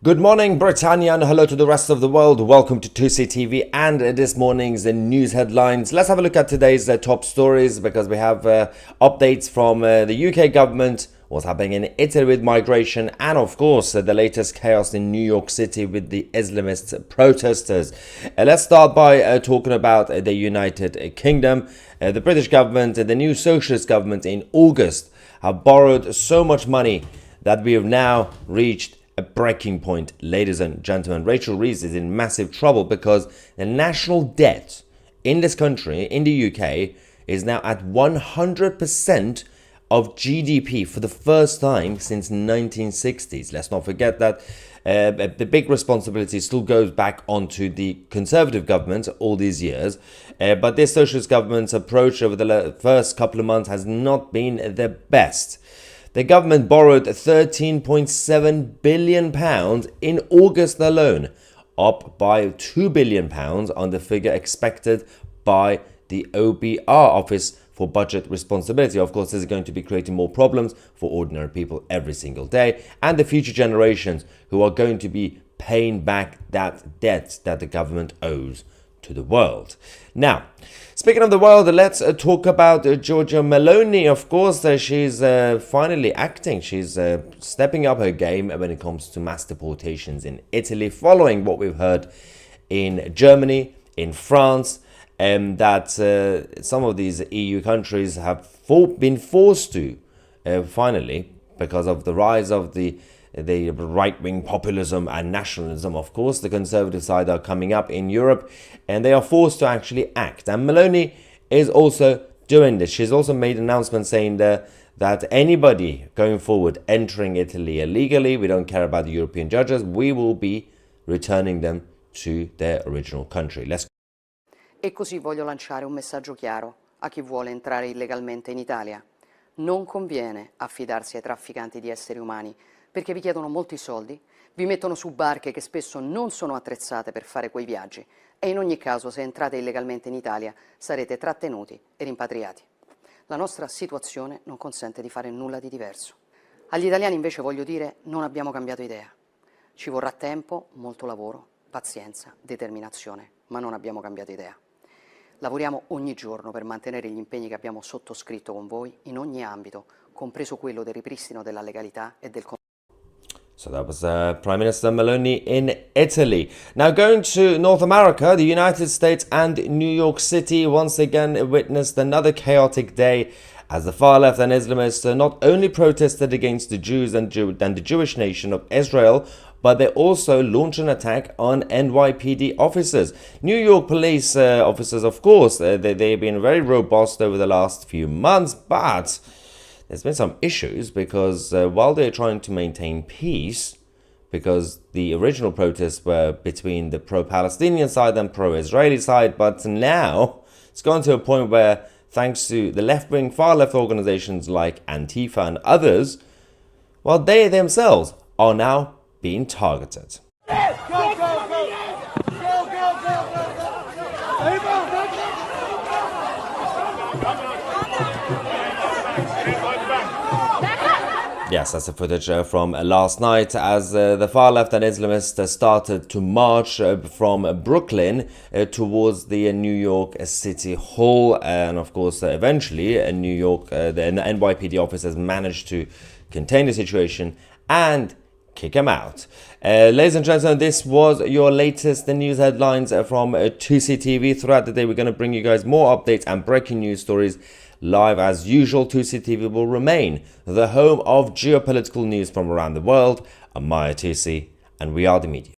Good morning, Britannia, and hello to the rest of the world. Welcome to Tousi TV and this morning's news headlines. Let's have a look at today's top stories because we have updates from the UK government, what's happening in Italy with migration, and of course the latest chaos in New York City with the Islamist protesters. Let's start by talking about the United Kingdom. The British government, the new socialist government in August, have borrowed so much money that we have now reached a breaking point, ladies and gentlemen. Rachel Reeves is in massive trouble because the national debt in this country, in the UK, is now at 100% of GDP for the first time since 1960s. Let's not forget that the big responsibility still goes back onto the Conservative government all these years. But this socialist government's approach over the first couple of months has not been the best. The government borrowed £13.7 billion in August alone, up by £2 billion on the figure expected by the OBR, Office for Budget Responsibility. Of course, this is going to be creating more problems for ordinary people every single day and the future generations who are going to be paying back that debt that the government owes to the world. Now, speaking of the world, let's talk about Giorgia Meloni. Of course, she's finally acting. She's stepping up her game when it comes to mass deportations in Italy, following what we've heard in Germany, in France, that some of these EU countries have been forced to, finally, because of the rise of the right-wing populism and nationalism. Of course, the conservative side are coming up in Europe and they are forced to actually act. And Meloni is also doing this. She's also made an announcement saying that anybody going forward entering Italy illegally, we don't care about the European judges, we will be returning them to their original country. E così voglio lanciare un messaggio chiaro a chi vuole entrare illegalmente in Italia. Non conviene affidarsi ai trafficanti di esseri umani, perché vi chiedono molti soldi, vi mettono su barche che spesso non sono attrezzate per fare quei viaggi e in ogni caso se entrate illegalmente in Italia sarete trattenuti e rimpatriati. La nostra situazione non consente di fare nulla di diverso. Agli italiani invece voglio dire non abbiamo cambiato idea. Ci vorrà tempo, molto lavoro, pazienza, determinazione, ma non abbiamo cambiato idea. Lavoriamo ogni giorno per mantenere gli impegni che abbiamo sottoscritto con voi in ogni ambito, compreso quello del ripristino della legalità e del So that was Prime Minister Meloni in Italy. Now going to North America, the United States and New York City once again witnessed another chaotic day as the far left and Islamists not only protested against the Jews and the Jewish nation of Israel, but they also launched an attack on NYPD officers. New York police officers, of course, they've been very robust over the last few months, but there's been some issues because while they're trying to maintain peace, because the original protests were between the pro-Palestinian side and pro-Israeli side, but now it's gone to a point where, thanks to the left-wing, far-left organizations like Antifa and others, well, they themselves are now being targeted. Yes, that's the footage from last night as the far left and Islamists started to march from Brooklyn towards the New York City Hall. And of course, eventually, New York, the NYPD officers managed to contain the situation and kick him out. Ladies and gentlemen, this was your latest news headlines from Tousi TV. Throughout the day, we're going to bring you guys more updates and breaking news stories live as usual. Tousi TV will remain the home of geopolitical news from around the world. I'm Maya Tousi, and we are the media.